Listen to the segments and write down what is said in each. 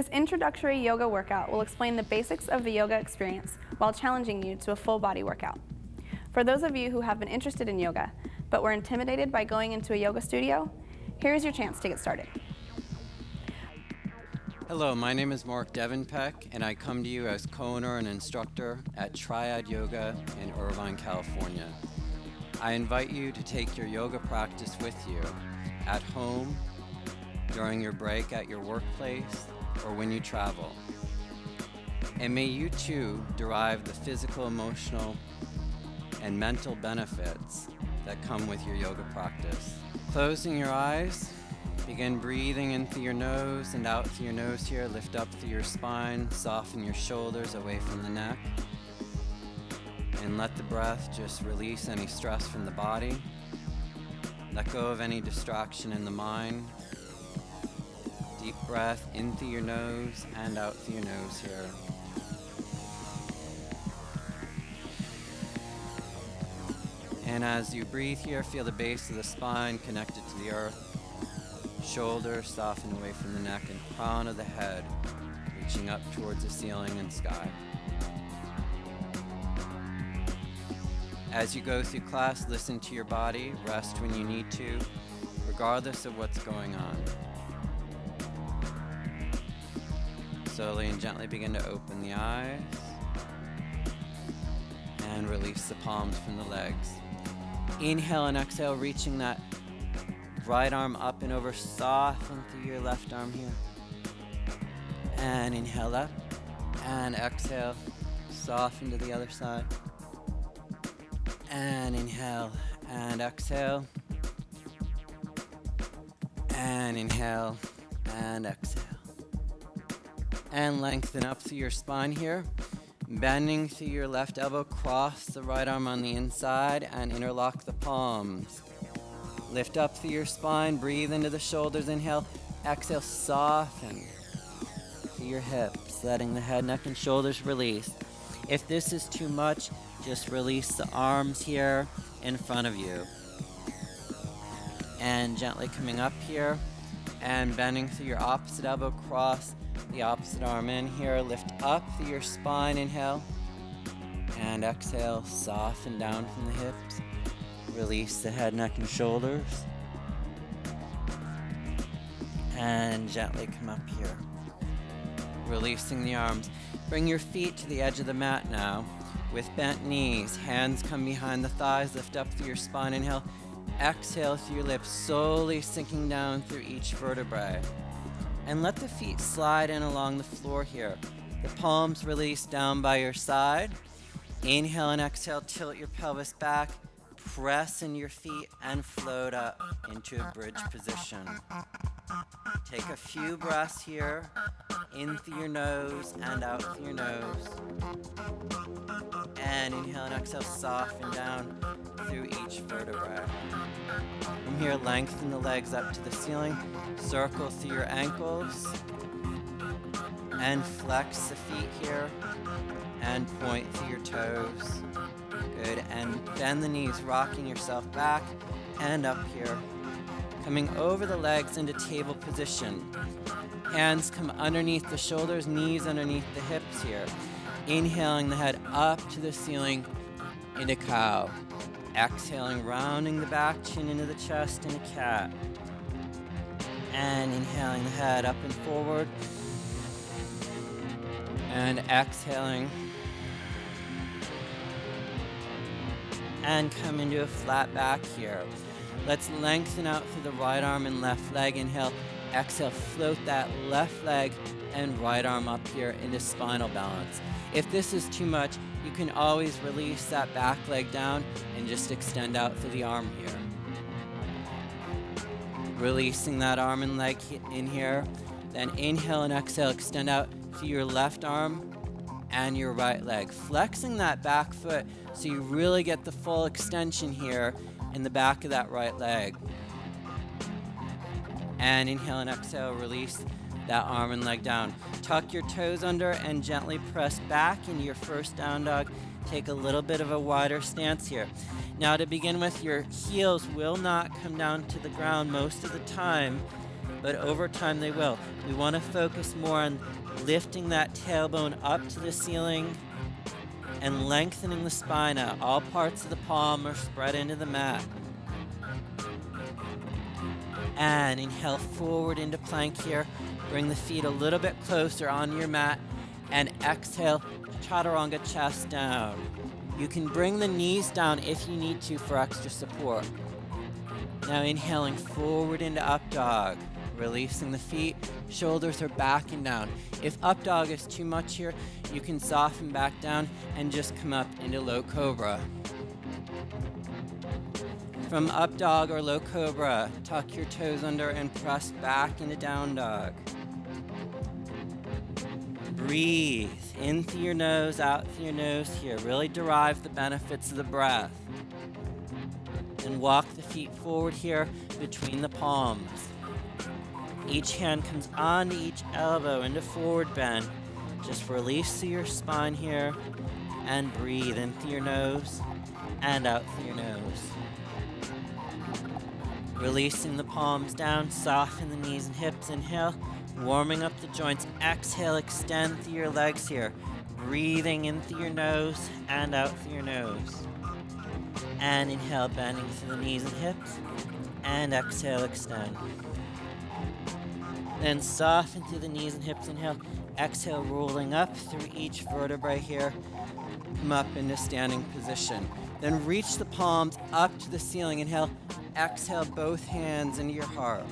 This introductory yoga workout will explain the basics of the yoga experience while challenging you to a full body workout. For those of you who have been interested in yoga, but were intimidated by going into a yoga studio, here's your chance to get started. Hello, my name is YOGA.DevenPeck, and I come to you as co-owner and instructor at Triad Yoga in Irvine, California. I invite you to take your yoga practice with you at home, during your break at your workplace, or when you travel. And may you too derive the physical, emotional, and mental benefits that come with your yoga practice. Closing your eyes, begin breathing in through your nose and out through your nose here. Lift up through your spine, soften your shoulders away from the neck. And let the breath just release any stress from the body. Let go of any distraction in the mind. Deep breath in through your nose and out through your nose here. And as you breathe here, feel the base of the spine connected to the earth. Shoulders soften away from the neck, and crown of the head reaching up towards the ceiling and sky. As you go through class, listen to your body, rest when you need to, regardless of what's going on. Slowly and gently begin to open the eyes and release the palms from the legs. Inhale and exhale, reaching that right arm up and over, soften through your left arm here. And inhale up and exhale, soften to the other side. And inhale and exhale. And inhale and exhale. And lengthen up through your spine here. Bending through your left elbow, cross the right arm on the inside and interlock the palms. Lift up through your spine, breathe into the shoulders, inhale, exhale, soften through your hips, letting the head, neck, and shoulders release. If this is too much, just release the arms here in front of you. And gently coming up here and bending through your opposite elbow, cross the opposite arm in here, lift up through your spine, inhale, and exhale, soften down from the hips. Release the head, neck, and shoulders. And gently come up here. Releasing the arms. Bring your feet to the edge of the mat now. With bent knees, hands come behind the thighs, lift up through your spine, inhale. Exhale through your lips, slowly sinking down through each vertebrae. And let the feet slide in along the floor here. The palms release down by your side. Inhale and exhale, tilt your pelvis back. Press in your feet and float up into a bridge position. Take a few breaths here, in through your nose and out through your nose. And inhale and exhale, soften down through each vertebrae. From here, lengthen the legs up to the ceiling, circle through your ankles, and flex the feet here, and point through your toes. Good, and bend the knees, rocking yourself back and up here. Coming over the legs into table position. Hands come underneath the shoulders, knees underneath the hips here. Inhaling the head up to the ceiling into cow. Exhaling, rounding the back, chin into the chest in a cat. And inhaling the head up and forward. And exhaling. And come into a flat back here. Let's lengthen out through the right arm and left leg. Inhale, exhale, float that left leg and right arm up here into spinal balance. If this is too much, you can always release that back leg down and just extend out through the arm here. Releasing that arm and leg in here. Then inhale and exhale, extend out through your left arm and your right leg. Flexing that back foot so you really get the full extension here in the back of that right leg. And inhale and exhale, release that arm and leg down. Tuck your toes under and gently press back into your first down dog. Take a little bit of a wider stance here. Now to begin with, your heels will not come down to the ground most of the time. but over time they will. We want to focus more on lifting that tailbone up to the ceiling and lengthening the spine out. All parts of the palm are spread into the mat. And inhale forward into plank here. Bring the feet a little bit closer onto your mat. And exhale, chaturanga, chest down. You can bring the knees down if you need to for extra support. Now inhaling forward into up dog. Releasing the feet, shoulders are backing down. If up dog is too much here, you can soften back down and just come up into low cobra. From up dog or low cobra, tuck your toes under and press back into down dog. Breathe in through your nose, out through your nose here. Really derive the benefits of the breath. And walk the feet forward here between the palms. Each hand comes onto each elbow into forward bend. Just release through your spine here and breathe in through your nose and out through your nose. Releasing the palms down, soften the knees and hips. Inhale, warming up the joints. Exhale, extend through your legs here. Breathing in through your nose and out through your nose. And inhale, bending through the knees and hips. And exhale, extend. Then soften through the knees and hips. Inhale, exhale, rolling up through each vertebrae here. Come up into standing position. Then reach the palms up to the ceiling. Inhale, exhale, both hands into your heart.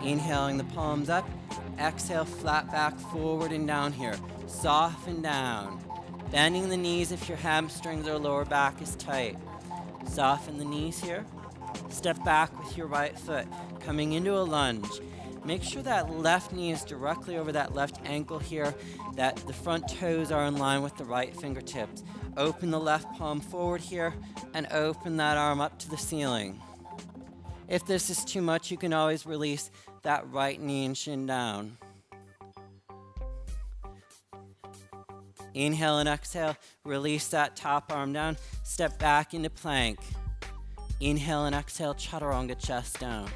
Inhaling the palms up. Exhale, flat back, forward and down here. Soften down. Bending the knees if your hamstrings or lower back is tight. Soften the knees here. Step back with your right foot, coming into a lunge. Make sure that left knee is directly over that left ankle here, that the front toes are in line with the right fingertips. Open the left palm forward here, and open that arm up to the ceiling. If this is too much, you can always release that right knee and shin down. Inhale and exhale, release that top arm down, step back into plank. Inhale and exhale, chaturanga, chest down.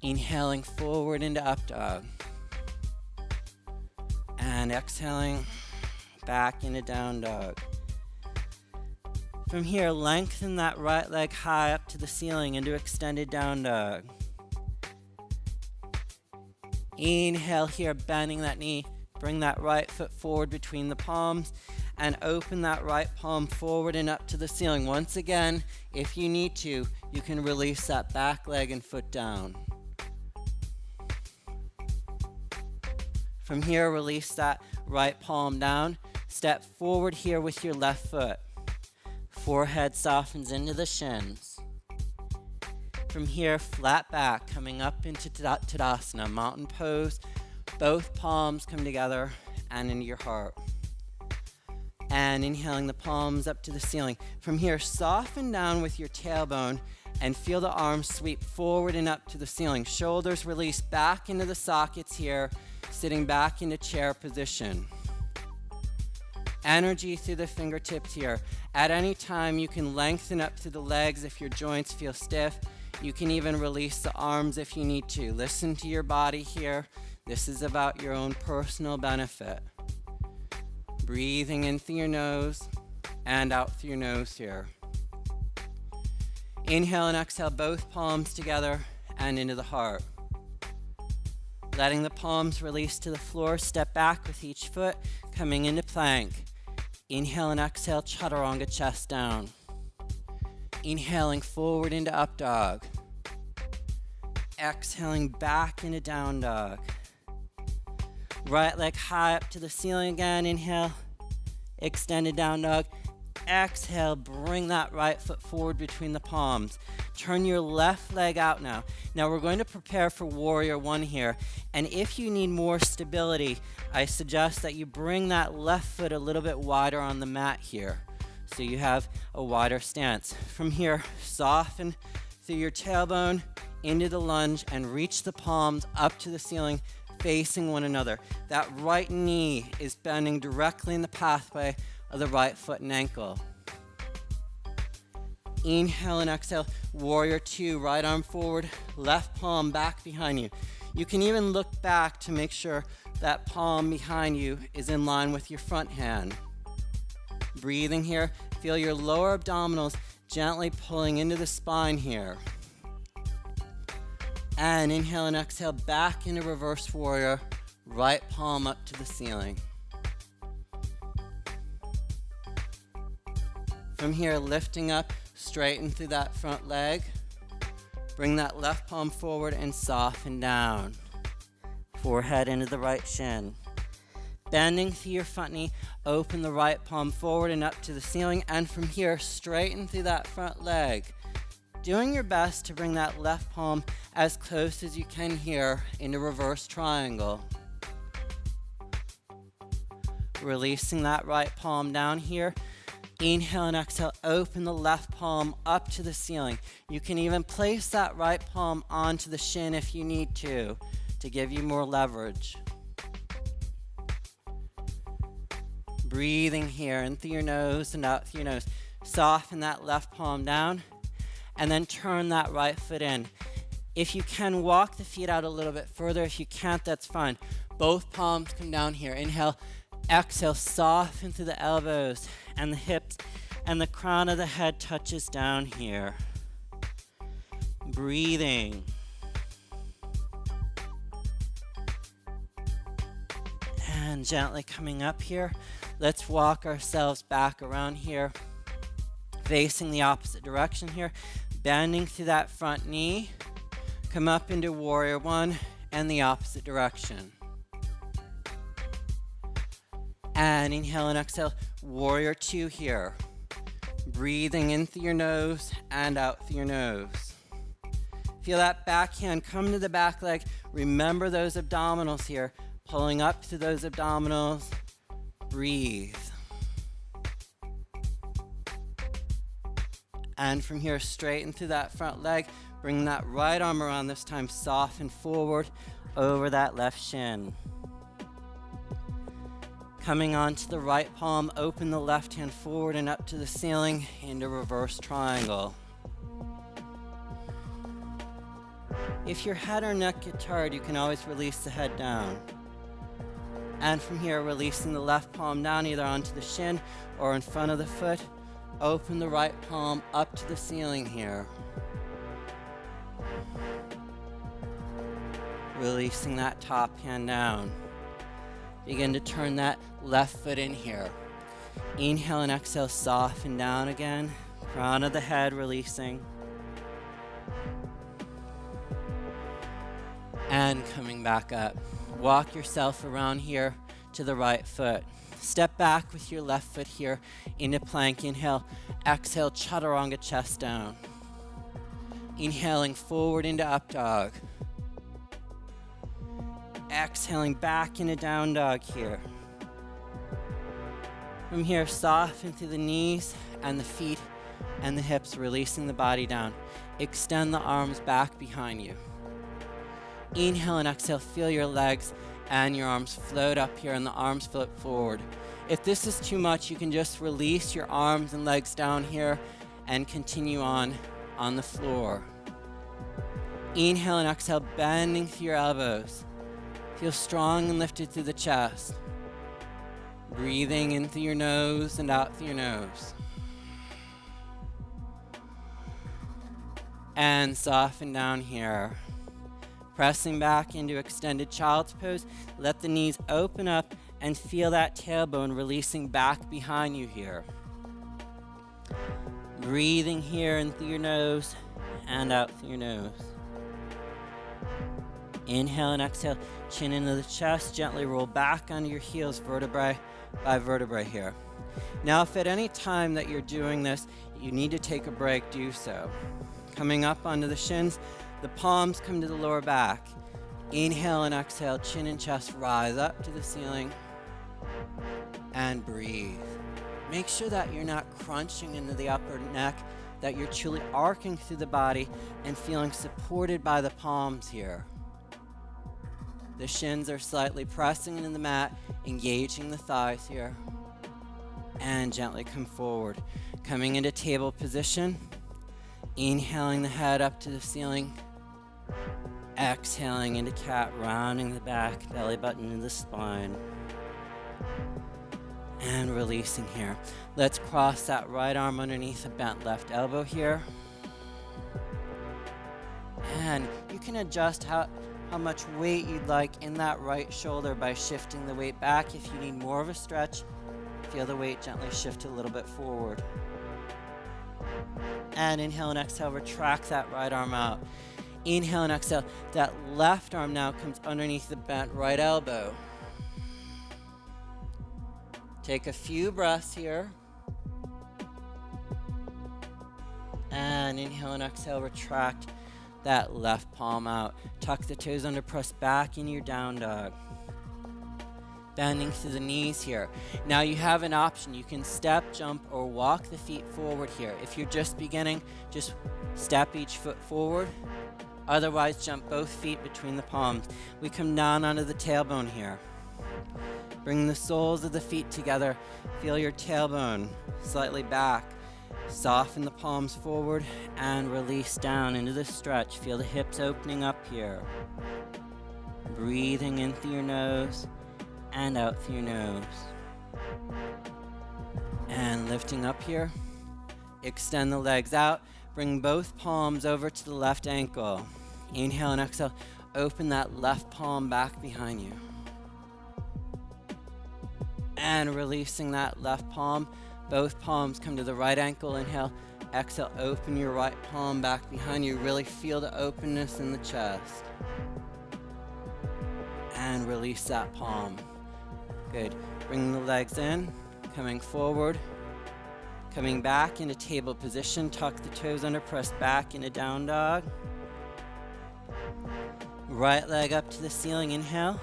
Inhaling forward into up dog. And exhaling back into down dog. From here, lengthen that right leg high up to the ceiling into extended down dog. Inhale here, bending that knee. Bring that right foot forward between the palms and open that right palm forward and up to the ceiling. Once again, if you need to, you can release that back leg and foot down. From here, release that right palm down. Step forward here with your left foot. Forehead softens into the shins. From here, flat back, coming up into Tadasana, mountain pose. Both palms come together and into your heart. And inhaling the palms up to the ceiling. From here, soften down with your tailbone and feel the arms sweep forward and up to the ceiling. Shoulders release back into the sockets here, sitting back into chair position. Energy through the fingertips here. At any time, you can lengthen up through the legs if your joints feel stiff. You can even release the arms if you need to. Listen to your body here. This is about your own personal benefit. Breathing in through your nose and out through your nose here. Inhale and exhale, both palms together and into the heart. Letting the palms release to the floor, step back with each foot, coming into plank. Inhale and exhale, chaturanga, chest down. Inhaling forward into up dog. Exhaling back into down dog. Right leg high up to the ceiling again. Inhale, extended down dog. Exhale, bring that right foot forward between the palms. Turn your left leg out now. Now we're going to prepare for warrior one here. And if you need more stability, I suggest that you bring that left foot a little bit wider on the mat here, so you have a wider stance. From here, soften through your tailbone into the lunge and reach the palms up to the ceiling, facing one another. That right knee is bending directly in the pathway of the right foot and ankle. Inhale and exhale, warrior two, right arm forward, left palm back behind you. You can even look back to make sure that palm behind you is in line with your front hand. Breathing here, feel your lower abdominals gently pulling into the spine here. And inhale and exhale back into reverse warrior, right palm up to the ceiling. From here, lifting up, straighten through that front leg. Bring that left palm forward and soften down. Forehead into the right shin. Bending through your front knee, open the right palm forward and up to the ceiling. And from here, straighten through that front leg. Doing your best to bring that left palm as close as you can here into reverse triangle. Releasing that right palm down here. Inhale and exhale, open the left palm up to the ceiling. You can even place that right palm onto the shin if you need to give you more leverage. Breathing here in through your nose and out through your nose. Soften that left palm down and then turn that right foot in. If you can, walk the feet out a little bit further. If you can't, that's fine. Both palms come down here. Inhale, exhale, soften through the elbows and the hips, and the crown of the head touches down here. Breathing. And gently coming up here, let's walk ourselves back around here, facing the opposite direction here, bending through that front knee, come up into warrior one and the opposite direction. And inhale and exhale, warrior two here. Breathing in through your nose and out through your nose. Feel that back hand come to the back leg. Remember those abdominals here. Pulling up through those abdominals. Breathe. And from here, straighten through that front leg. Bring that right arm around this time. Soften forward over that left shin. Coming onto the right palm, open the left hand forward and up to the ceiling into reverse triangle. If your head or neck get tired, you can always release the head down. And from here, releasing the left palm down either onto the shin or in front of the foot. Open the right palm up to the ceiling here. Releasing that top hand down. Begin to turn that left foot in here. Inhale and exhale, soften down again. Crown of the head releasing. And coming back up. Walk yourself around here to the right foot. Step back with your left foot here into plank. Inhale, exhale, chaturanga, chest down. Inhaling forward into up dog. Exhaling back into down dog here. From here, soften through the knees and the feet and the hips, releasing the body down. Extend the arms back behind you. Inhale and exhale, feel your legs and your arms float up here and the arms float forward. If this is too much, you can just release your arms and legs down here and continue on the floor. Inhale and exhale, bending through your elbows. Feel strong and lifted through the chest. Breathing in through your nose and out through your nose. And soften down here. Pressing back into extended child's pose. Let the knees open up and feel that tailbone releasing back behind you here. Breathing here in through your nose and out through your nose. Inhale and exhale, chin into the chest, gently roll back onto your heels, vertebrae by vertebrae here. Now, if at any time that you're doing this, you need to take a break, do so. Coming up onto the shins, the palms come to the lower back. Inhale and exhale, chin and chest rise up to the ceiling. And breathe. Make sure that you're not crunching into the upper neck, that you're truly arcing through the body and feeling supported by the palms here. The shins are slightly pressing into the mat, engaging the thighs here. And gently come forward. Coming into table position. Inhaling the head up to the ceiling. Exhaling into cat, rounding the back, belly button into the spine. And releasing here. Let's cross that right arm underneath the bent left elbow here. And you can adjust how much weight you'd like in that right shoulder by shifting the weight back. If you need more of a stretch, feel the weight gently shift a little bit forward. And inhale and exhale, retract that right arm out. Inhale and exhale, that left arm now comes underneath the bent right elbow. Take a few breaths here. And inhale and exhale, retract that left palm out. Tuck the toes under, press back into your down dog. Bending through the knees here. Now you have an option. You can step, jump, or walk the feet forward here. If you're just beginning, just step each foot forward. Otherwise, jump both feet between the palms. We come down onto the tailbone here. Bring the soles of the feet together. Feel your tailbone slightly back. Soften the palms forward and release down into the stretch. Feel the hips opening up here. Breathing in through your nose and out through your nose. And lifting up here. Extend the legs out. Bring both palms over to the left ankle. Inhale and exhale. Open that left palm back behind you. And releasing that left palm. Both palms come to the right ankle. Inhale. Exhale. Open your right palm back behind you. Really feel the openness in the chest. And release that palm. Good. Bring the legs in. Coming forward. Coming back into table position. Tuck the toes under. Press back into down dog. Right leg up to the ceiling. Inhale.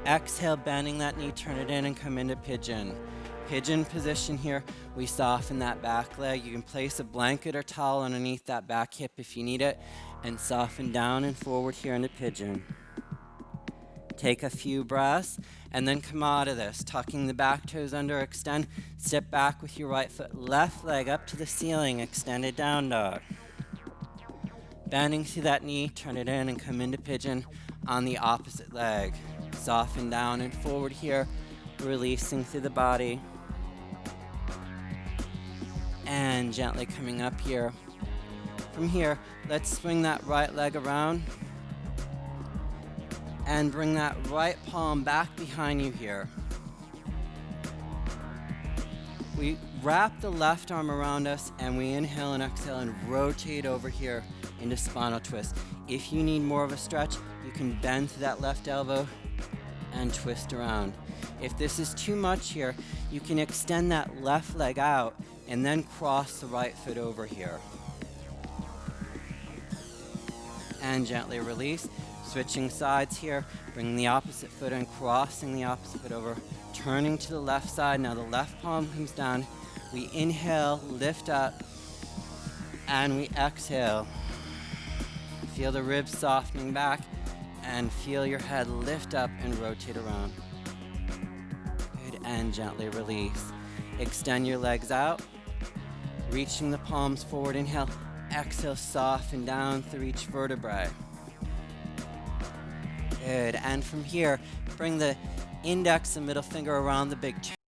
Exhale, bending that knee, turn it in and come into pigeon. Pigeon position here. We soften that back leg. You can place a blanket or towel underneath that back hip if you need it, and soften down and forward here into pigeon. Take a few breaths and then come out of this, tucking the back toes under, extend, step back with your right foot, left leg up to the ceiling, extended down dog. Bending through that knee, turn it in and come into pigeon on the opposite leg. Soften down and forward here, releasing through the body. And gently coming up here. From here, let's swing that right leg around. And bring that right palm back behind you here. We wrap the left arm around us and we inhale and exhale and rotate over here into spinal twist. If you need more of a stretch, you can bend to that left elbow and twist around. If this is too much here, you can extend that left leg out and then cross the right foot over here. And gently release. Switching sides here, bringing the opposite foot in, crossing the opposite foot over, turning to the left side. Now the left palm comes down. We inhale, lift up, and we exhale. Feel the ribs softening back, and feel your head lift up and rotate around. Good, and gently release. Extend your legs out, reaching the palms forward. Inhale, exhale, soften down through each vertebrae. Good, and from here, bring the index and middle finger around the big toe.